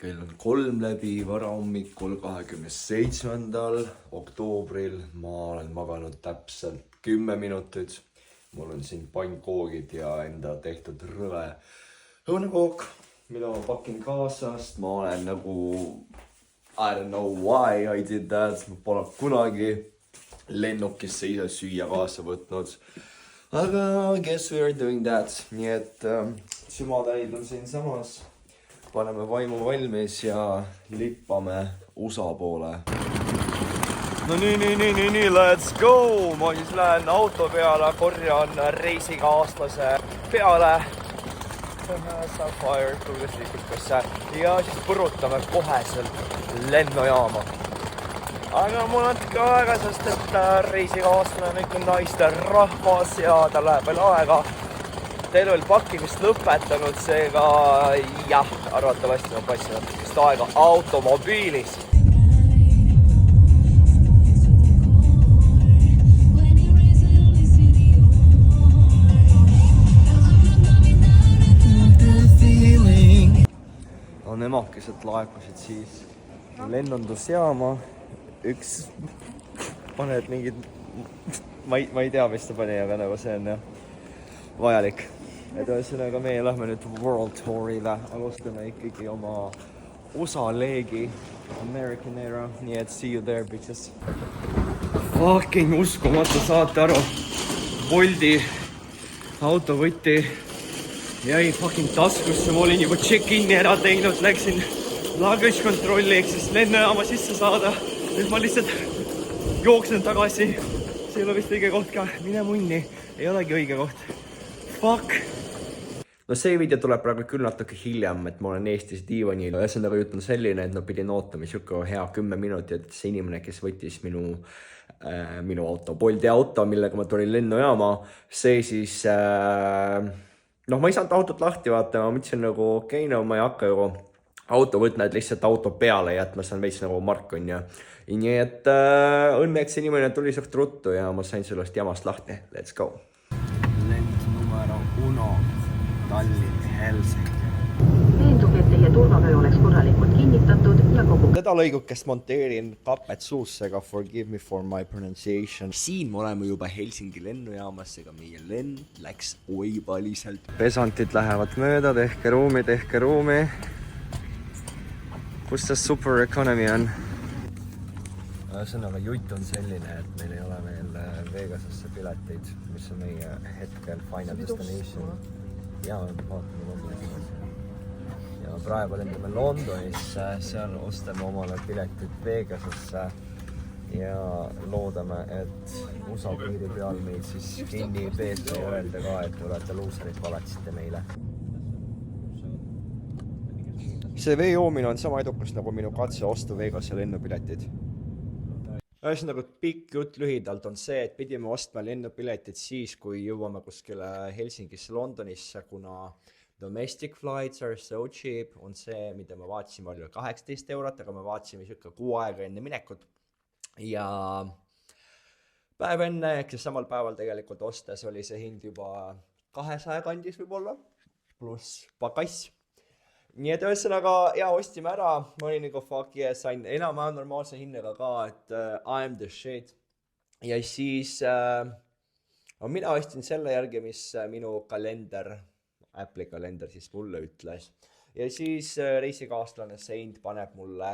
kell on 3 läbi varahommikul 27. oktoobril. Ma olen maganud täpselt 10 minutit. Mul on siin pannkoogid ja enda tehtud rõve õunekook, mida ma pakin kaasast. Ma olen nagu, I don't know why I did that. Ma pole kunagi lennukisse ise süüa kaasa võtnud. Aga I guess we are doing that. Nii et sümatäid on siin samas. Paneme vaimu valmis ja lippame USA poole. No nii, let's go! Ma siis lähen auto peale, korjan reisikaaslase peale. Sapphire tuulislikustesse ja siis põrutame koheselt lennujaama. Aga mul on natuke aega, sest et reisikaaslane on ikka naiste rahvas ja ta läheb veel aega. Teil oli pakkimist lõpetanud, seega jah, arvatavasti ma passin natukest aega automobiilis. On emakesed laekusid siis lennundusjaama. Üks paned mingid, ma ei tea, mis ta pani, aga nagu see on jah vajalik. Et ühesõnaga meie lähme nüüd World Tourile, alustame ikkagi oma USA leegi American Era, nii et see you there bitches. Fucking uskumatu, saate aru, Bolti autovõtti jäi fucking taskusse, ma olin juba check-in'i ära teinud, läksin luggage kontrolli, ehk siis lennujaama sisse saada, nüüd ma lihtsalt jooksen tagasi, see ei ole vist õige koht ka, mine munni, ei olegi õige koht. Fuck! No see video tuleb praegu küll natuke hiljem, et ma olen Eestis diivanil. Ühesõnaga jutt on selline, et pidin ootama siuke hea 10 minutit, et see inimene, kes võttis minu auto, Bolti auto, millega ma tulin lennujaama, see siis, ma ei saanud autot lahti vaata, ma mõtlesin nagu, okei, no ma ei hakka ju auto võtma, et lihtsalt auto peale jätma, see on veits nagu mark on ja. Nii et õnneks inimene tuli suht ruttu ja ma sain sellest jamast lahti. Let's go! Uno, Tallinn, Helsingi. Veendub, et teie turvavöö oleks korralikult kinnitatud ja kogu... Seda lõigukest monteerin kapet suussega, forgive me for my pronunciation. Siin me oleme juba Helsingi lennujaamas, ega meie lend läks oivaliselt. Pesantid lähevad mööda, tehke ruumi. Kus see super economy on? Ühesõnaga jutt on selline, et meil ei ole veel Vegasasse pileteid, mis on meie hetkel Final Destination. Ja vaatame Londonis. Ja praegu lendame Londonisse, seal ostame omale piletid Vegasasse ja loodame, et USA piiri peal meid siis kinni peeta ja öelda ka, et olete luuserid, valetasite meile. See vee joomine on sama edukas nagu minu katse ostu Vegase lennupiletid. Ühesõnaga pikk jutt lühidalt on see, et pidime ostma lennupiletid siis, kui jõuame kuskile Helsingisse, Londonisse, kuna domestic flights are so cheap, on see, mida me vaatasime oli 18 €, aga me vaatasime siuke 6 aega enne minekut. Ja päev enne, ehk siis samal päeval tegelikult ostes oli see hind juba 200 kandis võib-olla, pluss pagass. Nii et ühesõnaga, ostime ära, ma olin nagu fuck yeah, sain enam-vähem normaalse hinnaga ka, et I'm the shit. Ja siis mina ostin selle järgi, mis minu kalender, Apple'i kalender siis mulle ütles. Ja siis reisikaaslane Saint paneb mulle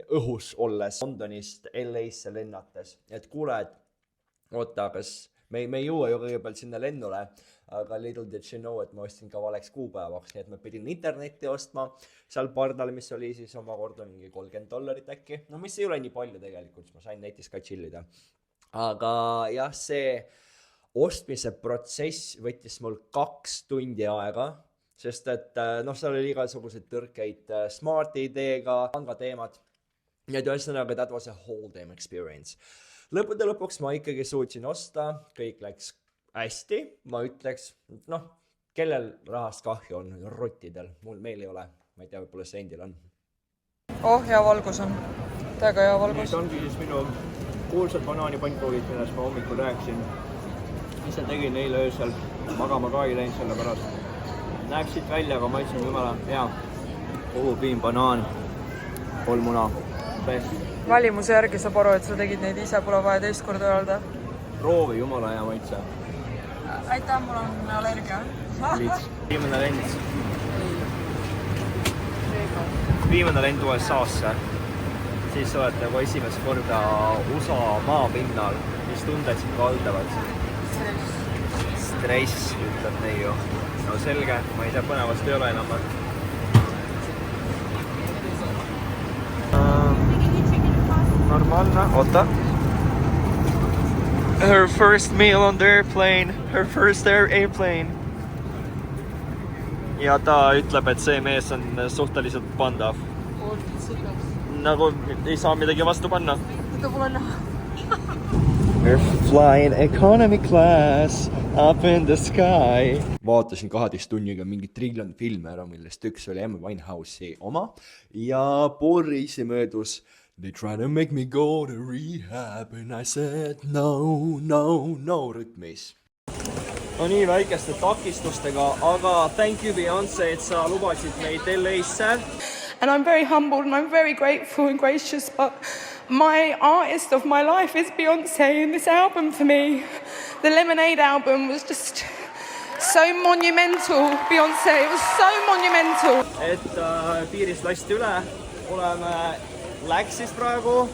õhus olles Londonist LA-sse lennates. Et kuule, et oota, kas me ei jõua ju kõigepealt sinna lennule, aga little did you know, et ma ostin ka valeks kuupäevaks, nii et ma pidin internetti ostma seal pardal, mis oli siis omakorda mingi $30 äkki. No mis ei ole nii palju tegelikult, ma sain netis ka chillida. Aga jah, see ostmise protsess võttis mul 2 tundi aega, sest et seal oli igasugused tõrkeid Smart ID-ga, panga teemad. Ja ühesõnaga, that was a whole damn experience. Lõppude lõpuks ma ikkagi suutsin osta, kõik läks hästi, ma ütleks, kellel rahast kahju on, rottidel, meil ei ole, ma ei tea, võib-olla Sendil on. Hea valgus on, täiega hea valgus. Need ongi siis minu kuulsad banaanipannkoogid, millest ma hommikul rääkisin. Ise tegin eile öösel, magama ka ei läinud selle pärast. Näeb siit välja, aga ma ütlesin jumala hea. Õhupiim, banaan, kolmuna. Best. valimuse järgi saab aru, et sa tegid neid ise, pole vaja teist korda öelda. Proovi, jumala hea maitse. Aitäh, mul on allergia. Viimane lend. Viimane lend USA-sse. Siis olete nagu esimest korda USA maapinnal, mis tunded sind valdavad. Stress, ütleb neiu. No selge, ma ei tea, põnevast ei ole enam. Normaalne, oota. Her first meal on the airplane, her first airplane. Ja ta ütleb, et see mees on suhteliselt pandav. Nagu ei saa midagi vastu panna. Seda pole näha. We're flying economy class up in the sky. Vaatasin 12 tunniga mingi triljon filme ära, millest üks oli Amy Winehouse'i oma ja pool reisi möödus. They try to make me go to rehab and I said no rütmis. No nii väikeste takistustega, aga thank you Beyonce, et sa lubasid meid LA-sse. And I'm very humbled and I'm very grateful and gracious, but my artist of my life is Beyonce, and this album for me, the Lemonade album, was just so monumental. Beyonce, it was so monumental. Et piirist lasti üle, oleme Läksis praegu,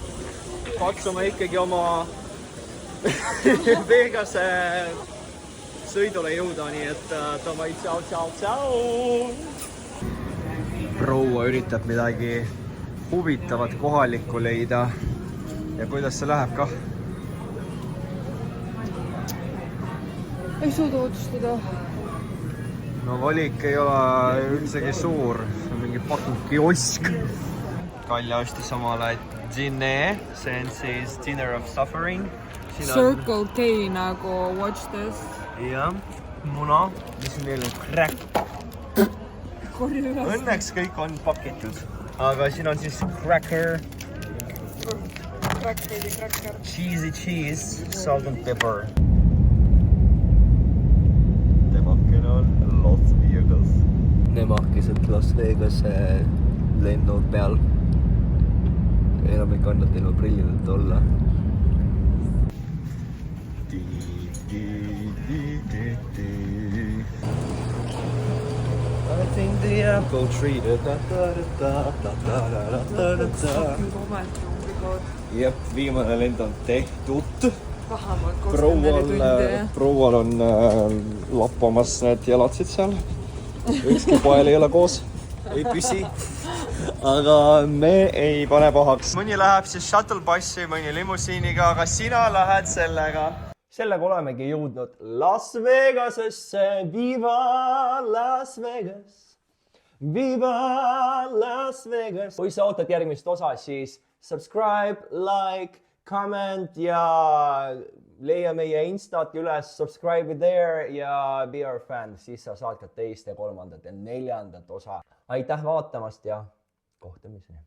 katsume ikkagi oma Vegase sõidule jõuda, nii et davai, tšau. Proua üritab midagi huvitavat kohalikku leida ja kuidas see läheb kah? Ei suuda otsustada. No valik ei ole üldsegi suur, see on mingi fucking kiosk. Kalja ostis omale dine, see on siis Dinner of Suffering. Circle K nagu Watch This. Ja, muna, mis neil on crack. Õnneks kõik on pakitud, aga siin on siis cracker, cheesy cheese, salt and pepper. Temakene on Las Vegas. Nemakesed Las Vegase lennud peal. Enam ei kannata ilma prillidelt olla. I think the apple tree Jep, viimane lend on tehtud. Proual on lappamas need jalatsid seal. Ükski poel ei ole koos, ei püsi. Aga me ei pane pahaks. Mõni läheb siis shuttlebussi, mõni limusiiniga, aga sina lähed sellega. Sellega olemegi jõudnud Las Vegasesse. Viva Las Vegas! Viva Las Vegas! Kui sa ootad järgmist osa, siis subscribe, like, comment ja leia meie Instat üles, subscribe there ja be our fan. Siis sa saad ka teist ja kolmandat ja neljandat osa. Aitäh vaatamast ja kohtumiseni!